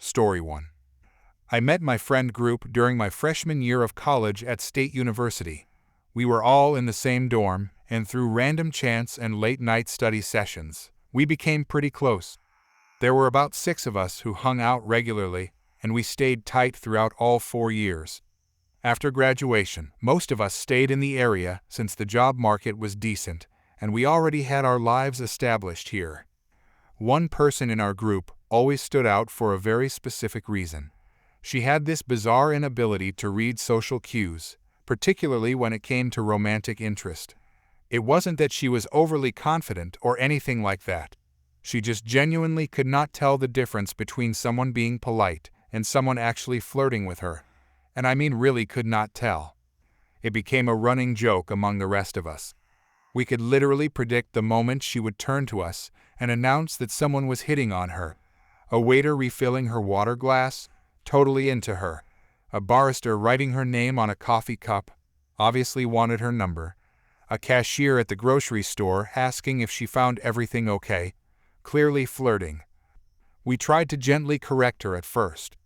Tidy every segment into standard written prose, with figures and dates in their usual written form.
Story 1. I met my friend group during my freshman year of college at State University. We were all in the same dorm, and through random chance and late-night study sessions, we became pretty close. There were about 6 of us who hung out regularly, and we stayed tight throughout all 4 years. After graduation, most of us stayed in the area since the job market was decent, and we already had our lives established here. One person in our group always stood out for a very specific reason. She had this bizarre inability to read social cues, particularly when it came to romantic interest. It wasn't that she was overly confident or anything like that. She just genuinely could not tell the difference between someone being polite and someone actually flirting with her. And I mean really could not tell. It became a running joke among the rest of us. We could literally predict the moment she would turn to us and announce that someone was hitting on her. A waiter refilling her water glass, totally into her. A barista writing her name on a coffee cup, obviously wanted her number. A cashier at the grocery store asking if she found everything okay, clearly flirting. We tried to gently correct her at first.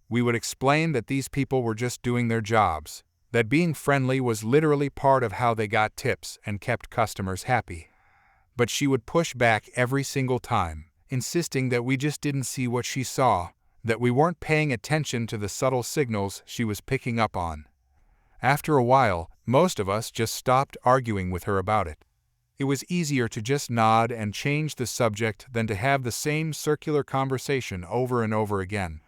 We would explain that these people were just doing their jobs, that being friendly was literally part of how they got tips and kept customers happy. But she would push back every single time, insisting that we just didn't see what she saw, that we weren't paying attention to the subtle signals she was picking up on. After a while, most of us just stopped arguing with her about it. It was easier to just nod and change the subject than to have the same circular conversation over and over again.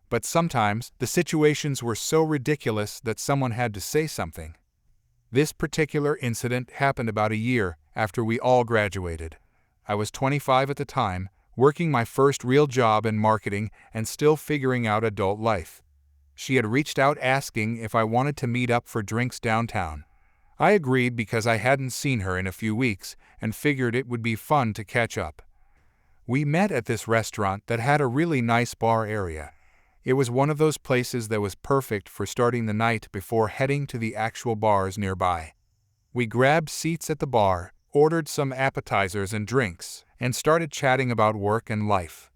But sometimes, the situations were so ridiculous that someone had to say something. This particular incident happened about a year after we all graduated. I was 25 at the time, working my first real job in marketing and still figuring out adult life. She had reached out asking if I wanted to meet up for drinks downtown. I agreed because I hadn't seen her in a few weeks and figured it would be fun to catch up. We met at this restaurant that had a really nice bar area. It was one of those places that was perfect for starting the night before heading to the actual bars nearby. We grabbed seats at the bar, ordered some appetizers and drinks, and started chatting about work and life.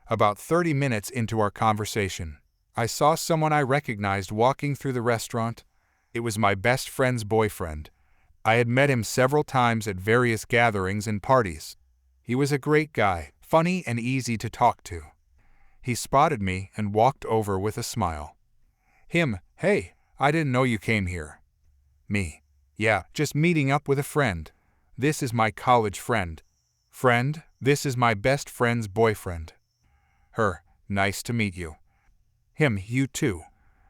About 30 minutes into our conversation, I saw someone I recognized walking through the restaurant. It was my best friend's boyfriend. I had met him several times at various gatherings and parties. He was a great guy, funny and easy to talk to. He spotted me and walked over with a smile. Him, "Hey, I didn't know you came here." Me, "Yeah, just meeting up with a friend. This is my college friend." Friend, "This is my best friend's boyfriend." Her, "Nice to meet you." Him, "You too.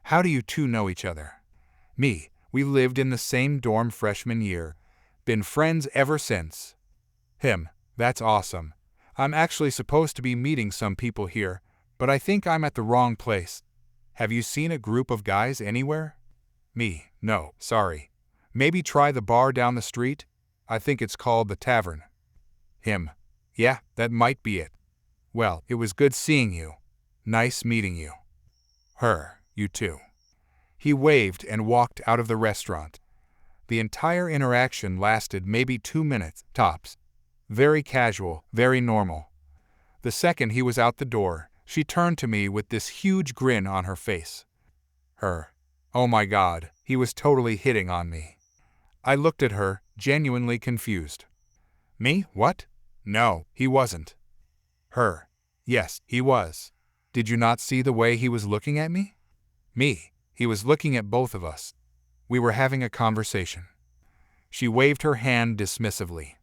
How do you two know each other?" Me, "We lived in the same dorm freshman year. Been friends ever since." Him, "That's awesome. I'm actually supposed to be meeting some people here, but I think I'm at the wrong place. Have you seen a group of guys anywhere?" Me, "No, sorry. Maybe try the bar down the street? I think it's called the Tavern." Him, "Yeah, that might be it. Well, it was good seeing you. Nice meeting you." Her, "You too." He waved and walked out of the restaurant. The entire interaction lasted maybe 2 minutes, tops. Very casual, very normal. The second he was out the door, she turned to me with this huge grin on her face. Her, "Oh my God, he was totally hitting on me." I looked at her, genuinely confused. Me, "What? No, he wasn't." Her, "Yes, he was. Did you not see the way he was looking at me?" Me, "He was looking at both of us. We were having a conversation." She waved her hand dismissively.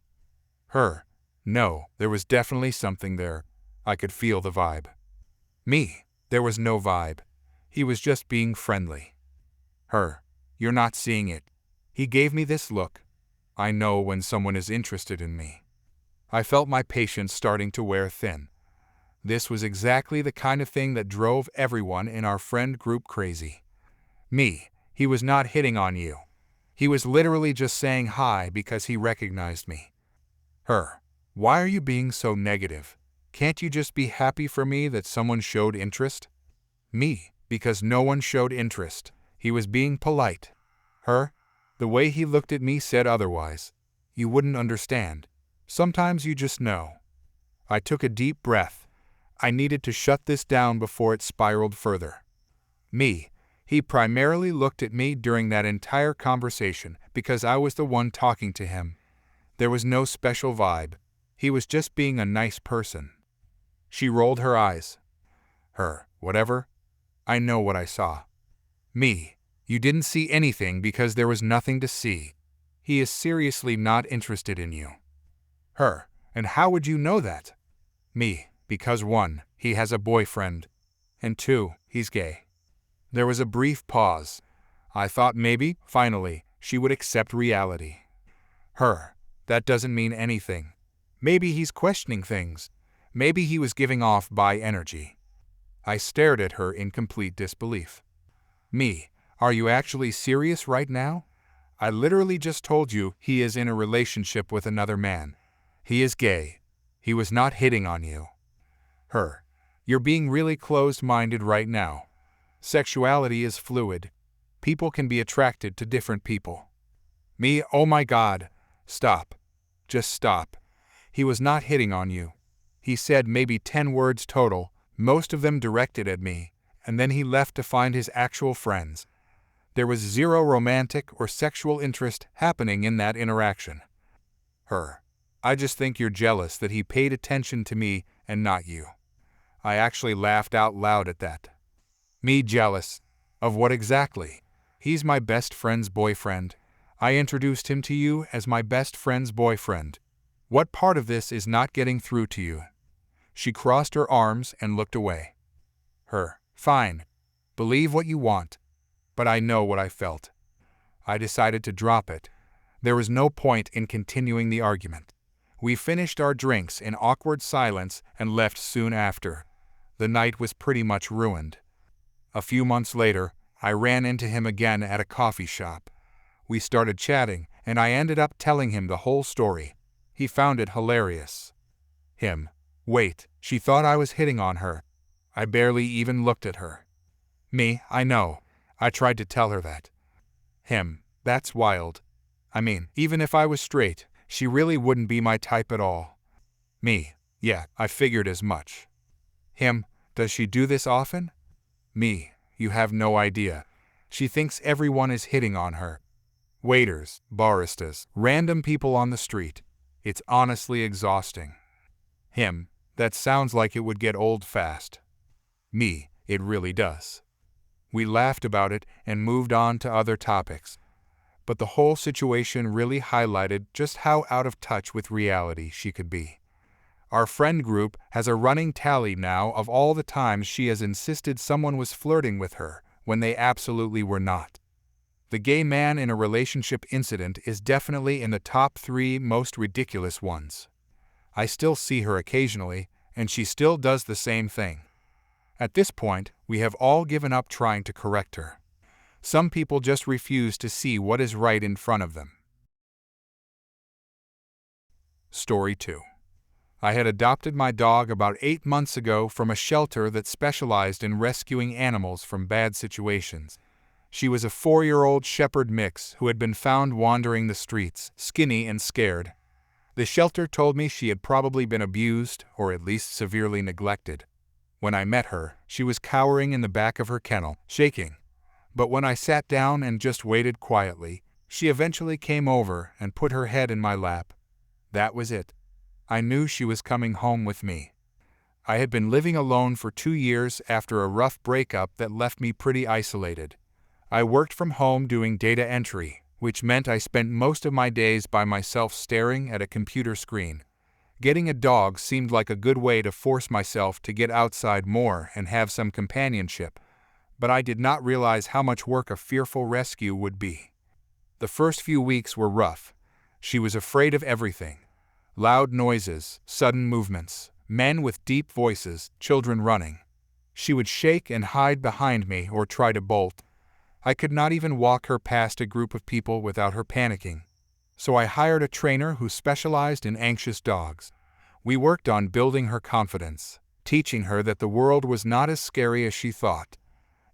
Her, "No, there was definitely something there. I could feel the vibe." Me, "There was no vibe. He was just being friendly." Her, "You're not seeing it. He gave me this look. I know when someone is interested in me." I felt my patience starting to wear thin. This was exactly the kind of thing that drove everyone in our friend group crazy. Me, "He was not hitting on you. He was literally just saying hi because he recognized me." Her, "Why are you being so negative? Can't you just be happy for me that someone showed interest?" Me, "Because no one showed interest. He was being polite." Her, "The way he looked at me said otherwise. You wouldn't understand. Sometimes you just know." I took a deep breath. I needed to shut this down before it spiraled further. Me. He primarily looked at me during that entire conversation because I was the one talking to him. There was no special vibe. He was just being a nice person. She rolled her eyes. Whatever. I know what I saw. Me. You didn't see anything because there was nothing to see. He is seriously not interested in you. And how would you know that? Me. Because 1, he has a boyfriend, and 2, he's gay. There was a brief pause. I thought maybe, finally, she would accept reality. That doesn't mean anything. Maybe he's questioning things. Maybe he was giving off bi energy. I stared at her in complete disbelief. Me. Are you actually serious right now? I literally just told you he is in a relationship with another man. He is gay. He was not hitting on you. You're being really closed-minded right now. Sexuality is fluid. People can be attracted to different people. Me. Oh my God. Stop. Just stop. He was not hitting on you. He said maybe 10 words total, most of them directed at me, and then he left to find his actual friends. There was zero romantic or sexual interest happening in that interaction. I just think you're jealous that he paid attention to me and not you. I actually laughed out loud at that. Me jealous? Of what exactly? He's my best friend's boyfriend. I introduced him to you as my best friend's boyfriend. What part of this is not getting through to you? She crossed her arms and looked away. Fine. Believe what you want. But I know what I felt. I decided to drop it. There was no point in continuing the argument. We finished our drinks in awkward silence and left soon after. The night was pretty much ruined. A few months later, I ran into him again at a coffee shop. We started chatting, and I ended up telling him the whole story. He found it hilarious. Wait, she thought I was hitting on her. I barely even looked at her. Me. I know. I tried to tell her that. That's wild. I mean, even if I was straight, she really wouldn't be my type at all. Me. Yeah, I figured as much. Does she do this often? Me. You have no idea. She thinks everyone is hitting on her. Waiters, baristas, random people on the street. It's honestly exhausting. That sounds like it would get old fast. Me. It really does. We laughed about it and moved on to other topics. But the whole situation really highlighted just how out of touch with reality she could be. Our friend group has a running tally now of all the times she has insisted someone was flirting with her when they absolutely were not. The gay man in a relationship incident is definitely in the top 3 most ridiculous ones. I still see her occasionally, and she still does the same thing. At this point, we have all given up trying to correct her. Some people just refuse to see what is right in front of them. Story 2. I had adopted my dog about 8 months ago from a shelter that specialized in rescuing animals from bad situations. She was a 4-year-old shepherd mix who had been found wandering the streets, skinny and scared. The shelter told me she had probably been abused or at least severely neglected. When I met her, she was cowering in the back of her kennel, shaking. But when I sat down and just waited quietly, she eventually came over and put her head in my lap. That was it. I knew she was coming home with me. I had been living alone for 2 years after a rough breakup that left me pretty isolated. I worked from home doing data entry, which meant I spent most of my days by myself staring at a computer screen. Getting a dog seemed like a good way to force myself to get outside more and have some companionship, but I did not realize how much work a fearful rescue would be. The first few weeks were rough. She was afraid of everything. Loud noises, sudden movements, men with deep voices, children running. She would shake and hide behind me or try to bolt. I could not even walk her past a group of people without her panicking. So I hired a trainer who specialized in anxious dogs. We worked on building her confidence, teaching her that the world was not as scary as she thought.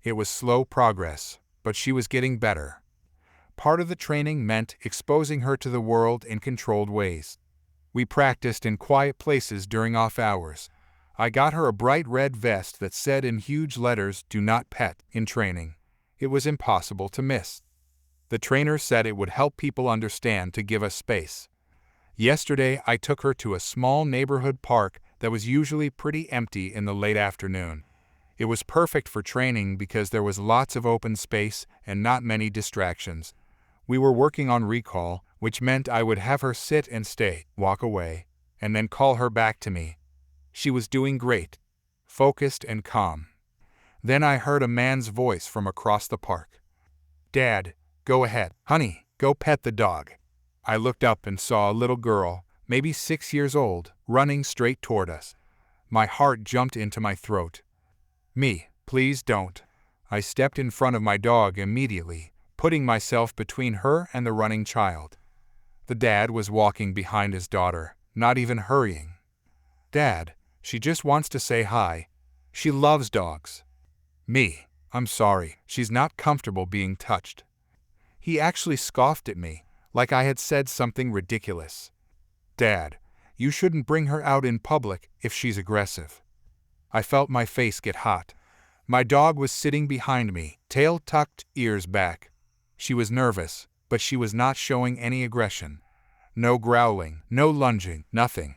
It was slow progress, but she was getting better. Part of the training meant exposing her to the world in controlled ways. We practiced in quiet places during off hours. I got her a bright red vest that said in huge letters, "Do not pet," in training. It was impossible to miss. The trainer said it would help people understand to give us space. Yesterday, I took her to a small neighborhood park that was usually pretty empty in the late afternoon. It was perfect for training because there was lots of open space and not many distractions. We were working on recall, which meant I would have her sit and stay, walk away, and then call her back to me. She was doing great, focused and calm. Then I heard a man's voice from across the park. "Dad, go ahead. Honey, go pet the dog." I looked up and saw a little girl, maybe 6 years old, running straight toward us. My heart jumped into my throat. "Me, please don't." I stepped in front of my dog immediately, putting myself between her and the running child. The dad was walking behind his daughter, not even hurrying. "Dad, she just wants to say hi. She loves dogs." "Me, I'm sorry, she's not comfortable being touched." He actually scoffed at me, like I had said something ridiculous. "Dad, you shouldn't bring her out in public if she's aggressive." I felt my face get hot. My dog was sitting behind me, tail tucked, ears back. She was nervous, but she was not showing any aggression. No growling, no lunging, nothing.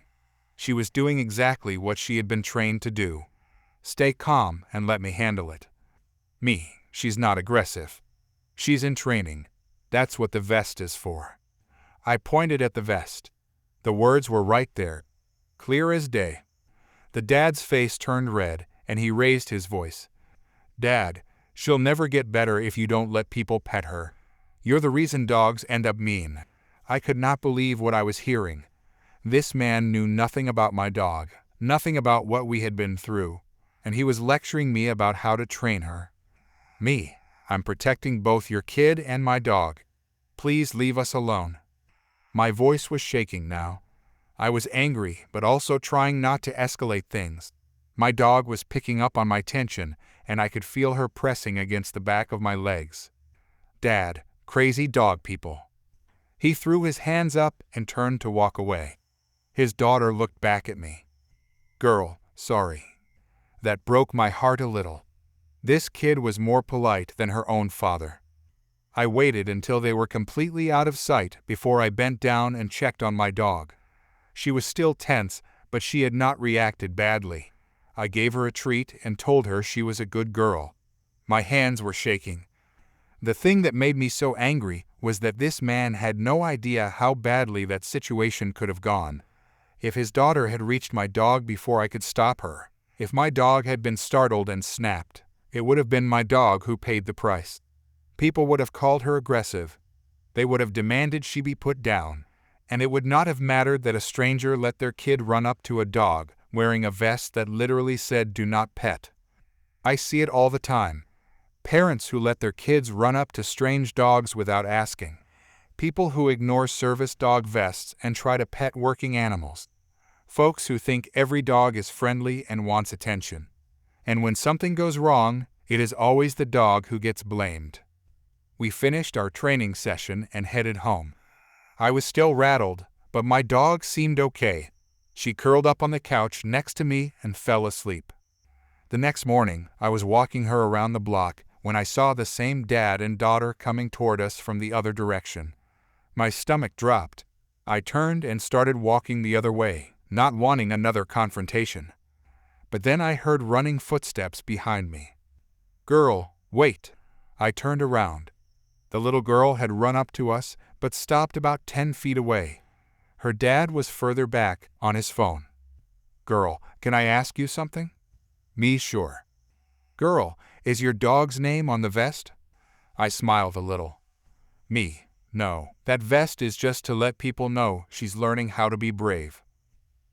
She was doing exactly what she had been trained to do. Stay calm and let me handle it. "Me, she's not aggressive. She's in training. That's what the vest is for." I pointed at the vest. The words were right there, clear as day. The dad's face turned red, and he raised his voice. "Dad, she'll never get better if you don't let people pet her. You're the reason dogs end up mean." I could not believe what I was hearing. This man knew nothing about my dog, nothing about what we had been through, and he was lecturing me about how to train her. "Me, I'm protecting both your kid and my dog. Please leave us alone." My voice was shaking now. I was angry, but also trying not to escalate things. My dog was picking up on my tension, and I could feel her pressing against the back of my legs. "Dad, crazy dog people." He threw his hands up and turned to walk away. His daughter looked back at me. "Girl, sorry." That broke my heart a little. This kid was more polite than her own father. I waited until they were completely out of sight before I bent down and checked on my dog. She was still tense, but she had not reacted badly. I gave her a treat and told her she was a good girl. My hands were shaking. The thing that made me so angry was that this man had no idea how badly that situation could have gone. If his daughter had reached my dog before I could stop her, if my dog had been startled and snapped, it would have been my dog who paid the price. People would have called her aggressive. They would have demanded she be put down, and it would not have mattered that a stranger let their kid run up to a dog wearing a vest that literally said "Do not pet." I see it all the time. Parents who let their kids run up to strange dogs without asking. People who ignore service dog vests and try to pet working animals. Folks who think every dog is friendly and wants attention. And when something goes wrong, it is always the dog who gets blamed. We finished our training session and headed home. I was still rattled, but my dog seemed okay. She curled up on the couch next to me and fell asleep. The next morning, I was walking her around the block when I saw the same dad and daughter coming toward us from the other direction. My stomach dropped. I turned and started walking the other way, not wanting another confrontation. But then I heard running footsteps behind me. "Girl, wait." I turned around. The little girl had run up to us, but stopped about 10 feet away. Her dad was further back, on his phone. "Girl, can I ask you something?" "Me, sure." "Girl, is your dog's name on the vest?" I smiled a little. "Me, no. That vest is just to let people know she's learning how to be brave."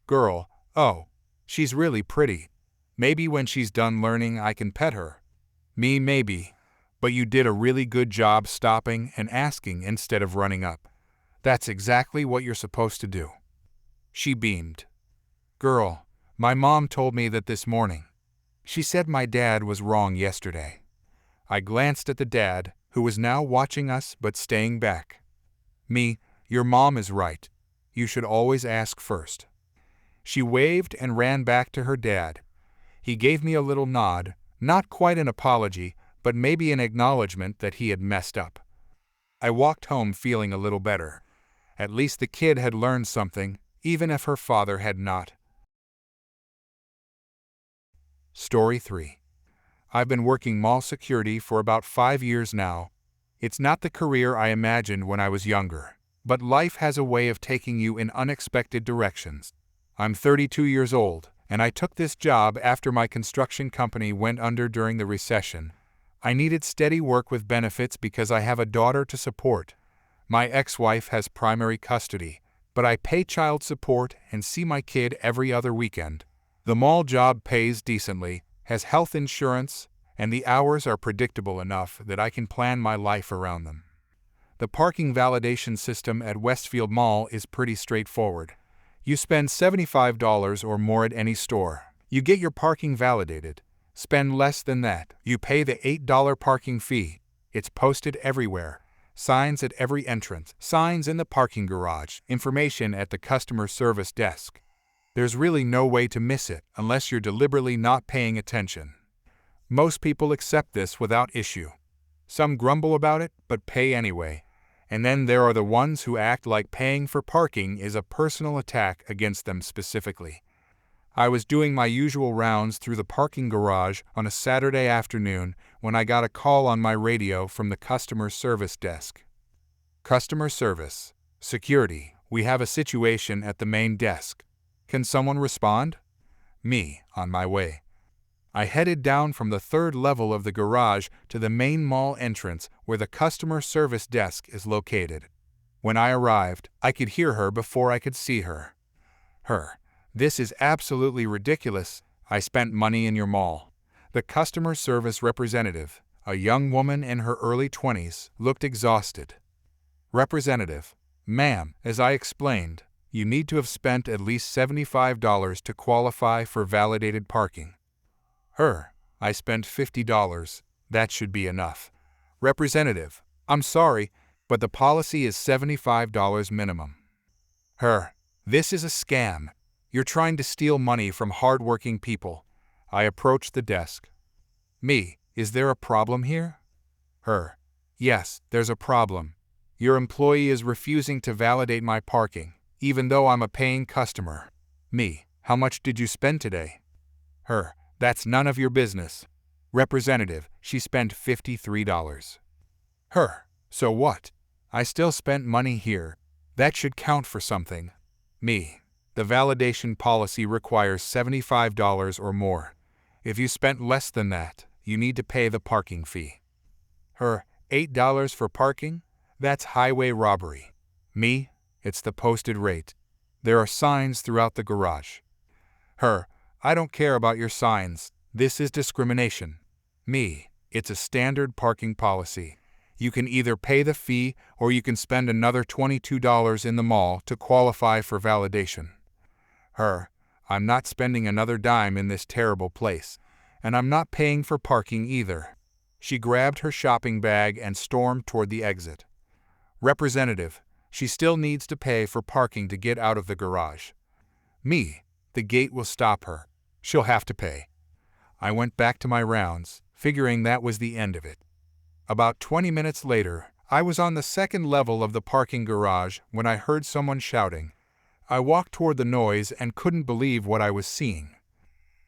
"Girl, oh, she's really pretty. Maybe when she's done learning I can pet her." "Me, maybe. But you did a really good job stopping and asking instead of running up. That's exactly what you're supposed to do." She beamed. "Girl, my mom told me that this morning. She said my dad was wrong yesterday." I glanced at the dad, who was now watching us but staying back. "Me, your mom is right. You should always ask first." She waved and ran back to her dad. He gave me a little nod, not quite an apology, but maybe an acknowledgement that he had messed up. I walked home feeling a little better. At least the kid had learned something, even if her father had not. Story 3. I've been working mall security for about 5 years now. It's not the career I imagined when I was younger, but life has a way of taking you in unexpected directions. I'm 32 years old, and I took this job after my construction company went under during the recession. I needed steady work with benefits because I have a daughter to support. My ex-wife has primary custody, but I pay child support and see my kid every other weekend. The mall job pays decently, has health insurance, and the hours are predictable enough that I can plan my life around them. The parking validation system at Westfield Mall is pretty straightforward. You spend $75 or more at any store. You get your parking validated. Spend less than that. You pay the $8 parking fee. It's posted everywhere. Signs at every entrance, signs in the parking garage, information at the customer service desk. There's really no way to miss it unless you're deliberately not paying attention. Most people accept this without issue. Some grumble about it, but pay anyway. And then there are the ones who act like paying for parking is a personal attack against them specifically. I was doing my usual rounds through the parking garage on a Saturday afternoon when I got a call on my radio from the customer service desk. Customer service. Security. We have a situation at the main desk. Can someone respond? Me, on my way. I headed down from the 3rd level of the garage to the main mall entrance where the customer service desk is located. When I arrived, I could hear her before I could see her. Her. This is absolutely ridiculous. I spent money in your mall. The customer service representative, a young woman in her early 20s, looked exhausted. Representative. Ma'am, as I explained, you need to have spent at least $75 to qualify for validated parking. Her. I spent $50. That should be enough. Representative. I'm sorry, but the policy is $75 minimum. Her. This is a scam. You're trying to steal money from hard-working people. I approached the desk. Me. Is there a problem here? Her. Yes, there's a problem. Your employee is refusing to validate my parking, even though I'm a paying customer. Me. How much did you spend today? Her. That's none of your business. Representative. She spent $53. Her. So what? I still spent money here. That should count for something. Me. The validation policy requires $75 or more. If you spent less than that, you need to pay the parking fee. Her. $8 for parking? That's highway robbery. Me. It's the posted rate. There are signs throughout the garage. Her. I don't care about your signs. This is discrimination. Me. It's a standard parking policy. You can either pay the fee or you can spend another $22 in the mall to qualify for validation. Her. I'm not spending another dime in this terrible place, and I'm not paying for parking either. She grabbed her shopping bag and stormed toward the exit. Representative. She still needs to pay for parking to get out of the garage. Me. The gate will stop her. She'll have to pay. I went back to my rounds, figuring that was the end of it. About 20 minutes later, I was on the 2nd level of the parking garage when I heard someone shouting. I walked toward the noise and couldn't believe what I was seeing.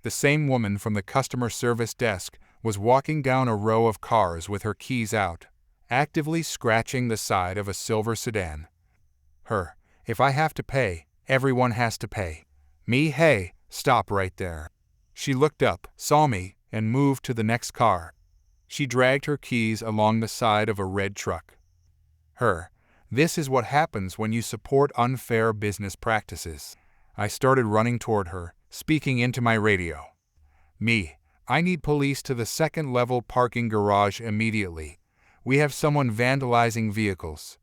The same woman from the customer service desk was walking down a row of cars with her keys out, actively scratching the side of a silver sedan. Her. If I have to pay, everyone has to pay. Me. Hey, stop right there. She looked up, saw me, and moved to the next car. She dragged her keys along the side of a red truck. Her. This is what happens when you support unfair business practices. I started running toward her, speaking into my radio. Me. I need police to the 2nd level parking garage immediately. We have someone vandalizing vehicles.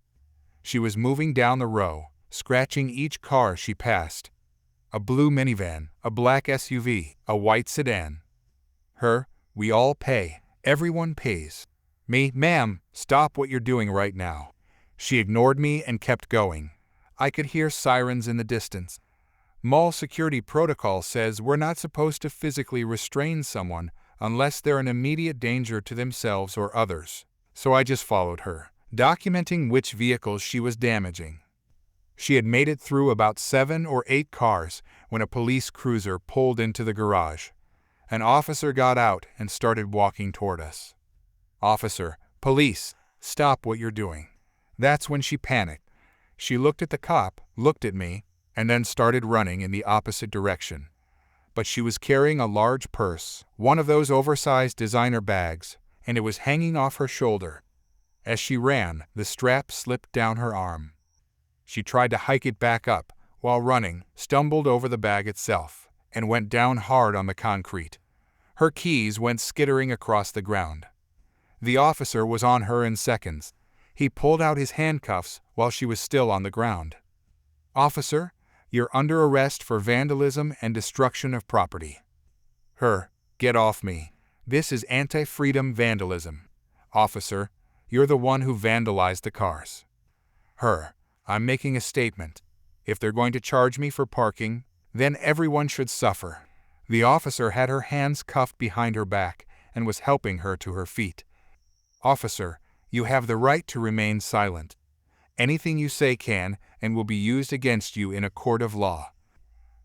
She was moving down the row, scratching each car she passed. A blue minivan, a black SUV, a white sedan. Her. We all pay. Everyone pays. Me. Ma'am, stop what you're doing right now. She ignored me and kept going. I could hear sirens in the distance. Mall security protocol says we're not supposed to physically restrain someone unless they're an immediate danger to themselves or others. So I just followed her, documenting which vehicles she was damaging. She had made it through about 7 or 8 cars when a police cruiser pulled into the garage. An officer got out and started walking toward us. "Officer, police, stop what you're doing." That's when she panicked. She looked at the cop, looked at me, and then started running in the opposite direction. But she was carrying a large purse, one of those oversized designer bags, and it was hanging off her shoulder. As she ran, the strap slipped down her arm. She tried to hike it back up, while running, stumbled over the bag itself, and went down hard on the concrete. Her keys went skittering across the ground. The officer was on her in seconds. He pulled out his handcuffs while she was still on the ground. "Officer, you're under arrest for vandalism and destruction of property." Her, "Get off me. This is anti-freedom vandalism." "Officer, you're the one who vandalized the cars." Her, "I'm making a statement. If they're going to charge me for parking, then everyone should suffer." The officer had her hands cuffed behind her back and was helping her to her feet. "Officer, you have the right to remain silent. Anything you say can and will be used against you in a court of law."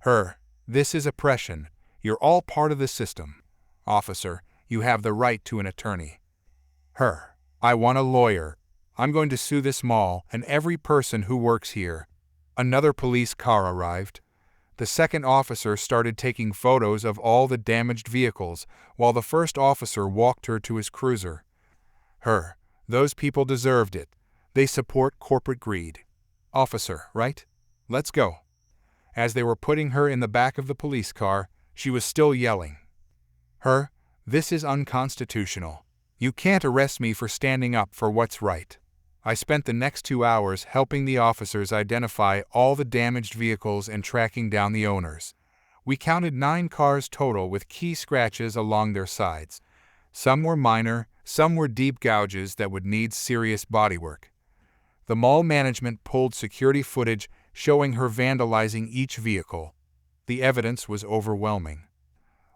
Her, "This is oppression. You're all part of the system." "Officer, you have the right to an attorney." Her, "I want a lawyer. I'm going to sue this mall and every person who works here." Another police car arrived. The second officer started taking photos of all the damaged vehicles while the first officer walked her to his cruiser. Her, "Those people deserved it. They support corporate greed." "Officer, right? Let's go." As they were putting her in the back of the police car, she was still yelling. Her, "This is unconstitutional. You can't arrest me for standing up for what's right." I spent the next 2 hours helping the officers identify all the damaged vehicles and tracking down the owners. We counted 9 cars total with key scratches along their sides. Some were minor, some were deep gouges that would need serious bodywork. The mall management pulled security footage showing her vandalizing each vehicle. The evidence was overwhelming.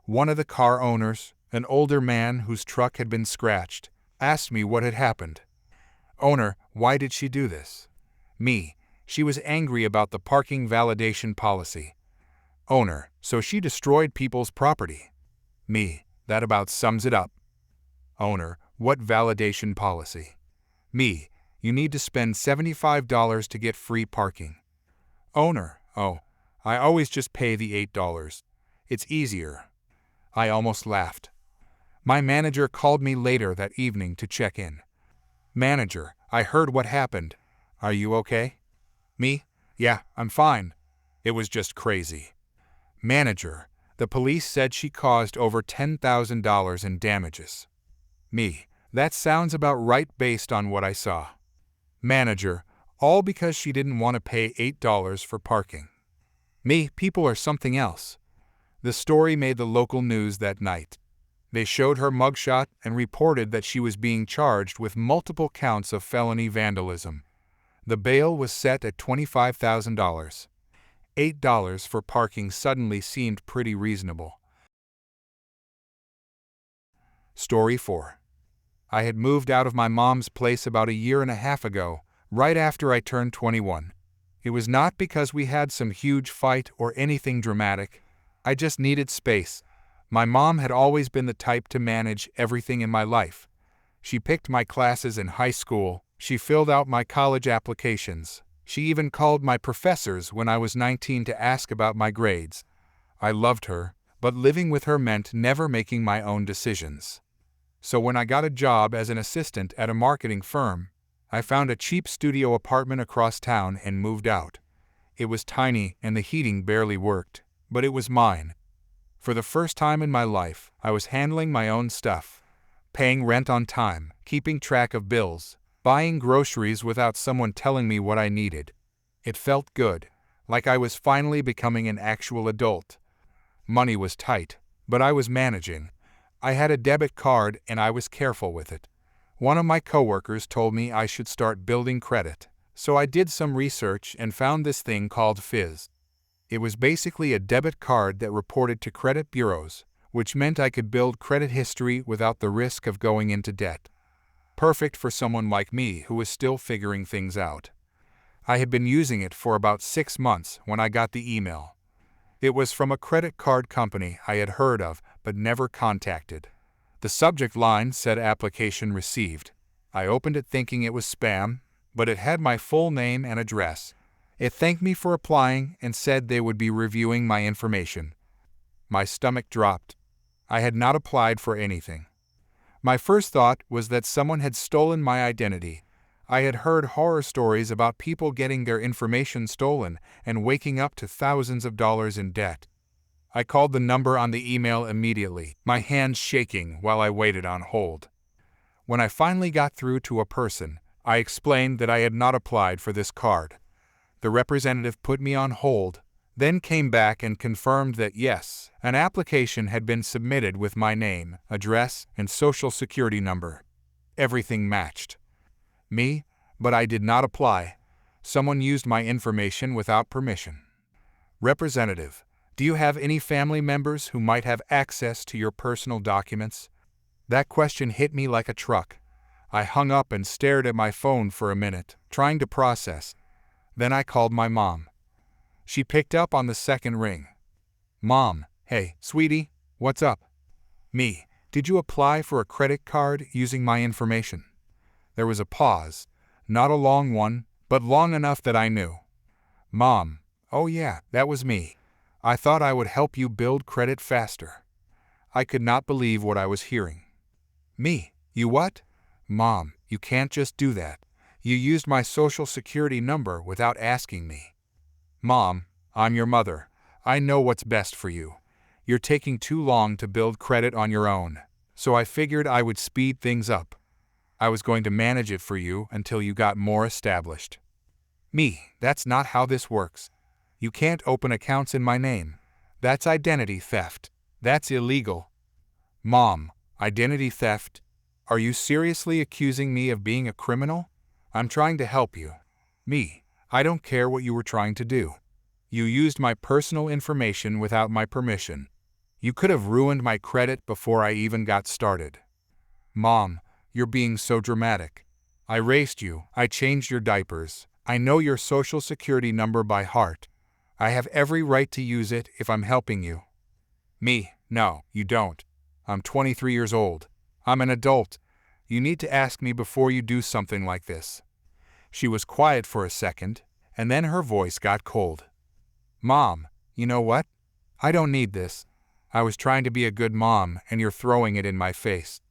One of the car owners, an older man whose truck had been scratched, asked me what had happened. "Owner, why did she do this?" Me, "She was angry about the parking validation policy." Owner, "So she destroyed people's property." Me, "That about sums it up." Owner, "What validation policy?" Me, "You need to spend $75 to get free parking." Owner, "Oh, I always just pay the $8. It's easier." I almost laughed. My manager called me later that evening to check in. Manager, "I heard what happened. Are you okay?" Me, "Yeah, I'm fine. It was just crazy." Manager, "The police said she caused over $10,000 in damages." Me, "That sounds about right based on what I saw." Manager, "All because she didn't want to pay $8 for parking." Me, "People are something else." The story made the local news that night. They showed her mugshot and reported that she was being charged with multiple counts of felony vandalism. The bail was set at $25,000. $8 for parking suddenly seemed pretty reasonable. Story 4. I had moved out of my mom's place about a year and a half ago, right after I turned 21. It was not because we had some huge fight or anything dramatic. I just needed space. My mom had always been the type to manage everything in my life. She picked my classes in high school, she filled out my college applications, she even called my professors when I was 19 to ask about my grades. I loved her, but living with her meant never making my own decisions. So when I got a job as an assistant at a marketing firm, I found a cheap studio apartment across town and moved out. It was tiny and the heating barely worked, but it was mine. For the first time in my life, I was handling my own stuff, paying rent on time, keeping track of bills, buying groceries without someone telling me what I needed. It felt good, like I was finally becoming an actual adult. Money was tight, but I was managing. I had a debit card and I was careful with it. One of my coworkers told me I should start building credit, so I did some research and found this thing called Fizz. It was basically a debit card that reported to credit bureaus, which meant I could build credit history without the risk of going into debt. Perfect for someone like me who was still figuring things out. I had been using it for about 6 months when I got the email. It was from a credit card company I had heard of but never contacted. The subject line said application received. I opened it thinking it was spam, but it had my full name and address. It thanked me for applying and said they would be reviewing my information. My stomach dropped. I had not applied for anything. My first thought was that someone had stolen my identity. I had heard horror stories about people getting their information stolen and waking up to thousands of dollars in debt. I called the number on the email immediately, my hands shaking while I waited on hold. When I finally got through to a person, I explained that I had not applied for this card. The representative put me on hold, then came back and confirmed that yes, an application had been submitted with my name, address, and social security number. Everything matched. Me, but I did not apply. Someone used my information without permission. Representative, do you have any family members who might have access to your personal documents? That question hit me like a truck. I hung up and stared at my phone for a minute, trying to process. Then I called my mom. She picked up on the second ring. Mom, hey, sweetie, what's up? Me, did you apply for a credit card using my information? There was a pause, not a long one, but long enough that I knew. Mom, oh yeah, that was me. I thought I would help you build credit faster. I could not believe what I was hearing. Me, you what? Mom, you can't just do that. You used my social security number without asking me. Mom, I'm your mother. I know what's best for you. You're taking too long to build credit on your own, so I figured I would speed things up. I was going to manage it for you until you got more established. Me, that's not how this works. You can't open accounts in my name. That's identity theft. That's illegal. Mom, identity theft? Are you seriously accusing me of being a criminal? I'm trying to help you. Me, I don't care what you were trying to do. You used my personal information without my permission. You could have ruined my credit before I even got started. Mom, you're being so dramatic. I raised you. I changed your diapers. I know your social security number by heart. I have every right to use it if I'm helping you. Me, no, you don't. I'm 23 years old. I'm an adult. You need to ask me before you do something like this. She was quiet for a second, and then her voice got cold. Mom, you know what? I don't need this. I was trying to be a good mom, and you're throwing it in my face.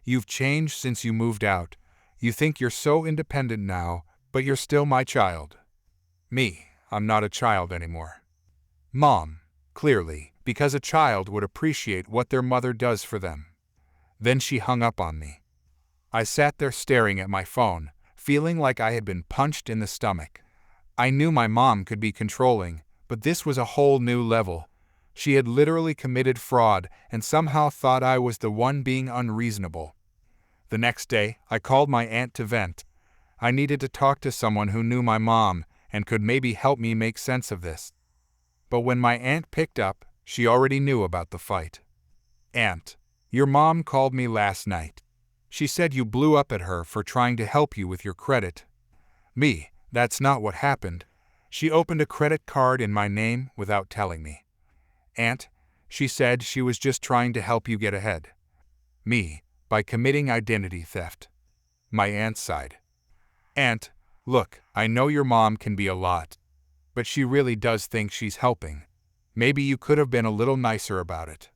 You've changed since you moved out. You think you're so independent now, but you're still my child. Me, I'm not a child anymore. Mom, clearly, because a child would appreciate what their mother does for them. Then she hung up on me. I sat there staring at my phone, feeling like I had been punched in the stomach. I knew my mom could be controlling, but this was a whole new level. She had literally committed fraud and somehow thought I was the one being unreasonable. The next day, I called my aunt to vent. I needed to talk to someone who knew my mom and could maybe help me make sense of this. But when my aunt picked up, she already knew about the fight. Aunt, your mom called me last night. She said you blew up at her for trying to help you with your credit. Me, that's not what happened. She opened a credit card in my name without telling me. Aunt, she said she was just trying to help you get ahead. Me, by committing identity theft. My aunt sighed. Aunt, look, I know your mom can be a lot, but she really does think she's helping. Maybe you could have been a little nicer about it.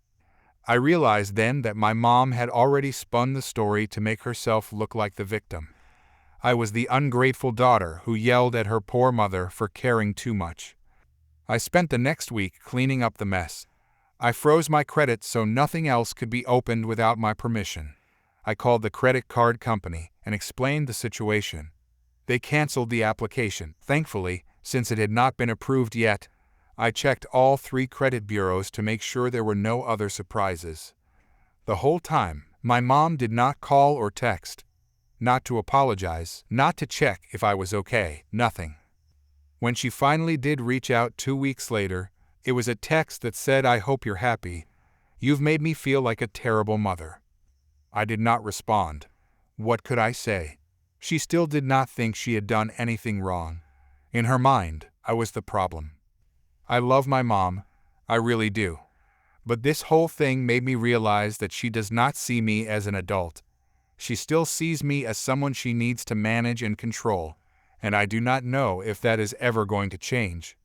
I realized then that my mom had already spun the story to make herself look like the victim. I was the ungrateful daughter who yelled at her poor mother for caring too much. I spent the next week cleaning up the mess. I froze my credit so nothing else could be opened without my permission. I called the credit card company and explained the situation. They canceled the application. Thankfully, since it had not been approved yet, I checked all 3 credit bureaus to make sure there were no other surprises. The whole time, my mom did not call or text. Not to apologize, not to check if I was okay, nothing. When she finally did reach out 2 weeks later, It was a text that said, "I hope you're happy. You've made me feel like a terrible mother." I did not respond. What could I say? She still did not think she had done anything wrong. In her mind, I was the problem. I love my mom, I really do. But this whole thing made me realize that she does not see me as an adult. She still sees me as someone she needs to manage and control, and I do not know if that is ever going to change.